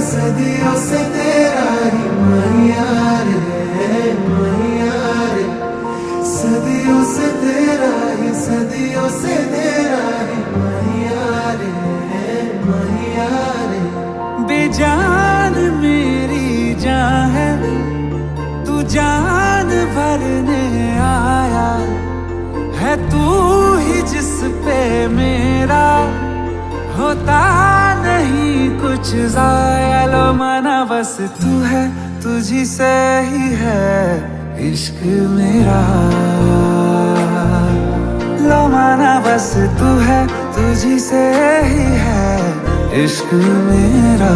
सदियों से तेरा ही मैया रे मैया रे, सदियों से तेरा ही सदियों से तेरा ही मैया रे मैया रे। बेजान मेरी जान है तू जान भरने आया है, तू ही जिस पे मेरा होता नहीं कुछ ज़ाया। लो माना बस तू है तुझी से ही है इश्क मेरा, लो माना बस तू है तुझी से ही है इश्क मेरा।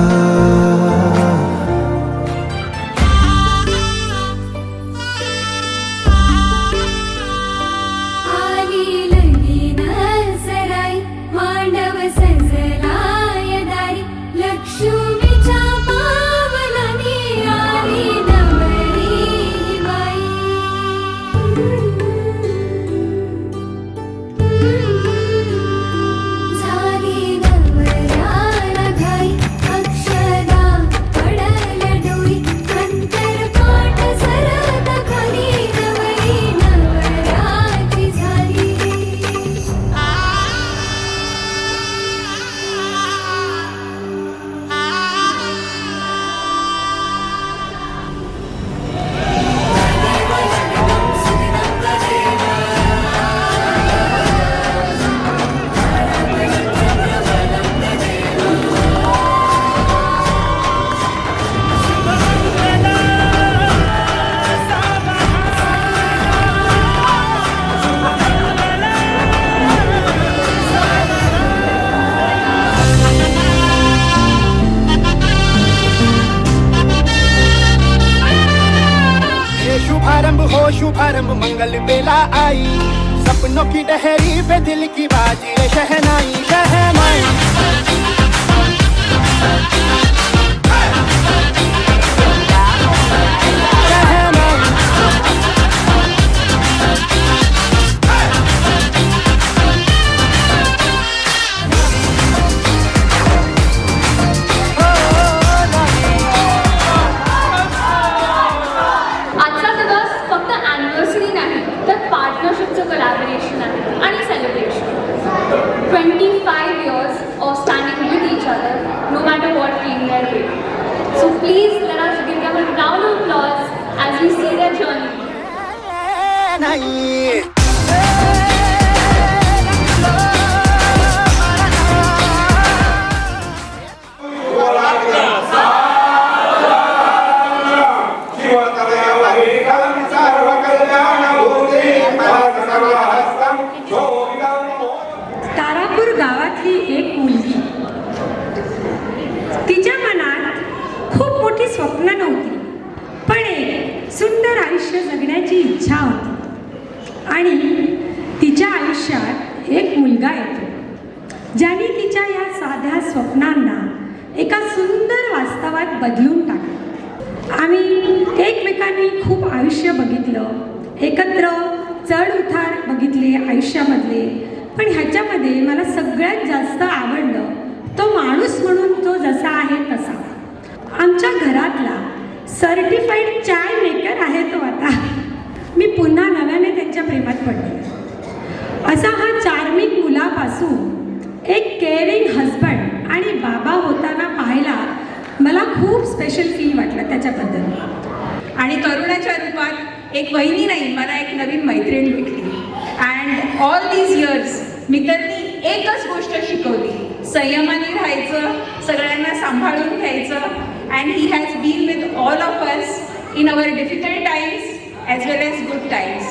शुभारंभ मंगल बेला आई, सपनों की डहरी पे दिल की बाजी रे शहनाई शहनाई। Collaboration and celebration. 25 years of standing with each other, no matter what came their way. So please let us give them a round of applause as we see their journey. Tarapur गावातली एक मुलगी, तिच्या मनात खूप मोठी स्वप्न नव्हती, पण एक सुंदर आयुष्य जगण्याची इच्छा होती. आणि तिच्या आयुष्यात एक मुलगा येतो ज्याने तिच्या या साध्या स्वप्नांना एका सुंदर वास्तवात बदलून टाकलं. आम्ही एकमेकांनी खूप आयुष्य बघितलं, एकत्र चढ उतार बघितले आयुष्यामधले, पण ह्याच्यामध्ये मला सगळ्यात जास्त आवडलं तो माणूस म्हणून तो जसा आहे तसा. आमच्या घरातला सर्टिफाईड चाय मेकर आहे तो आता. मी पुन्हा नव्याने त्यांच्या प्रेमात पडले. असा हा चार्मिंग मुलापासून एक केअरिंग हजबंड आणि बाबा होताना पाहायला मला खूप स्पेशल फील वाटलं त्याच्याबद्दल. आणि तरुणाच्या रूपात एक वहिनी नाही, मला एक नवीन मैत्रीण भेटली. अँड ऑल दीज इयर्स मित्रांनी एकच गोष्ट शिकवली, संयमाने राहायचं, सगळ्यांना सांभाळून घ्यायचं. And he has been with all of us in our difficult times as well as good times.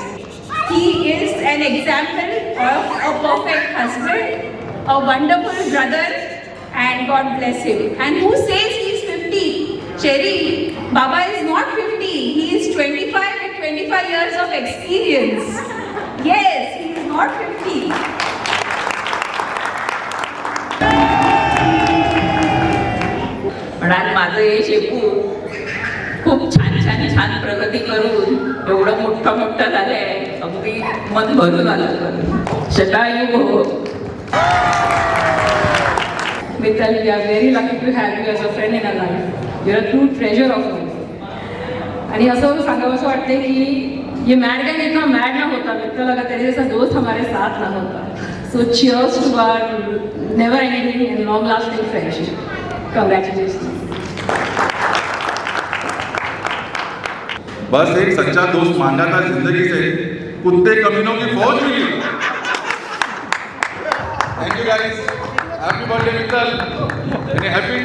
He is an example of a perfect husband, a wonderful brother, and God bless him. And who says he is 50? Cherry, Baba is not 50, he is 25 with 25 years of experience. Yes, he is not 50. पण आज माझं हे शेपू खूप छान छान छान प्रगती करून एवढं मोठं झालंय, अगदी मन भरून आलं. शतायू भव. Mittal, we are very lucky to have you as a friend in our life. You are a true treasure of life. आणि असं सांगावंसं वाटते की ये मॅड गाय इतना मॅड ना होता मित्तल अगर तेरे जैसा दोस्त हमारे साथ ना होता. So cheers to our never ending and long lasting friendship. Congratulations. बस एक सच्चा दोस्त मांगा था जिंदगी से, कुत्ते कमीनों की फौज मिली. Thank you guys. Happy birthday Mittal. Happy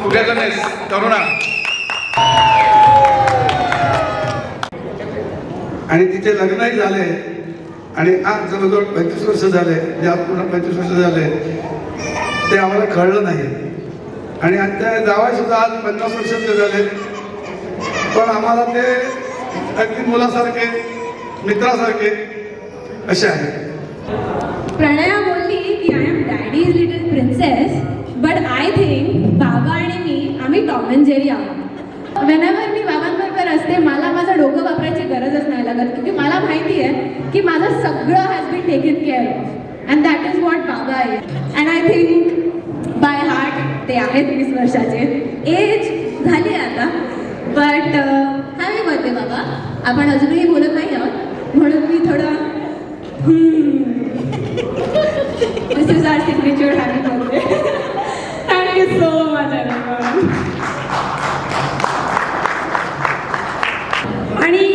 togetherness Karuna. आणि तिचे लग्नही झाले आणि आज जवळजवळ 25 वर्ष झाले, ज्या पूर्ण 25 वर्ष झाले ते आम्हाला कळलं नाही. आणि त्या जावाईसुद्धा आज 50 वर्षाचे झाले, पण आम्हाला ते अगदी मुलासारखे मित्रासारखे असे आहेत. प्रणया बोलली की I am daddy's little princess, but I think बाबा आणि मी आम्ही टॉम अँड जेरी आहोत. वेनेवर मी बाबांबरोबर असते मला माझं डोकं वापरायची गरजच नाही लागत, क्योंकि मला माहिती आहे की माझं सगळं has been taken care of and that is what बाबा आहे. And I think by heart ते आहेत 20 वर्षाचे. एज झाली आता, बट हॅपी बर्थडे बाबा. आपण अजूनही बोलत नाही आहोत म्हणून मी थोडं this is our signature happy birthday. Thank you so much everyone. आणि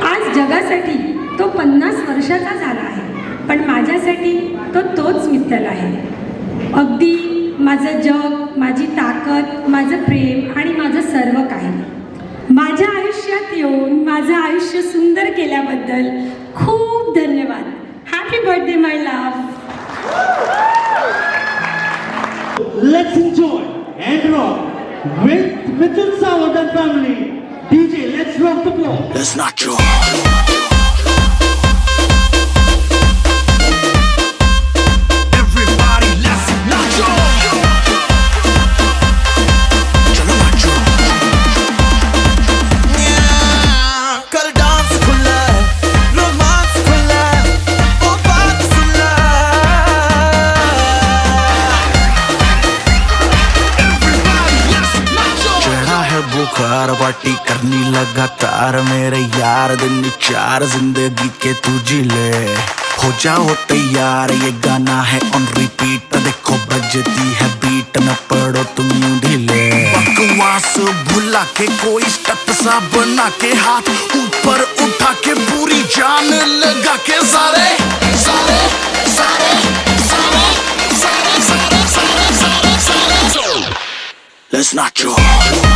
आज जगासाठी तो 50 वर्षाचा झाला आहे, पण माझ्यासाठी तो तोच मित्तल आहे. अगदी माझं जग, माझी ताकद, माझं प्रेम आणि माझं सर्व काही. माझ्या आयुष्यात येऊन माझं आयुष्य सुंदर केल्याबद्दल खूप धन्यवाद. Happy birthday my love. Let's enjoy and rock with Mittal Sawant and family. DJ, let's rock the floor. Let's not joy. Everybody, let's not joy. Chalo not joy. Yeah, kar dance khula, romance khula, oh baat khula. Everybody, let's not joy. चढ़ा है बुखार party करनी लगातार मेरे यार, दिन 4 जिंदगी के तू जी ले. हो जाओ तैयार, ये गाना है ऑन रिपीट. देखो बजती है बीट, न पड़ो तुम यूं ढीले. बकवास भुला के कोई स्टेप सा बना के हाथ ऊपर उठा के पूरी जान लगा के सारे सारे सारे सारे सारे सारे सारे सारे सारे. Let's not joy.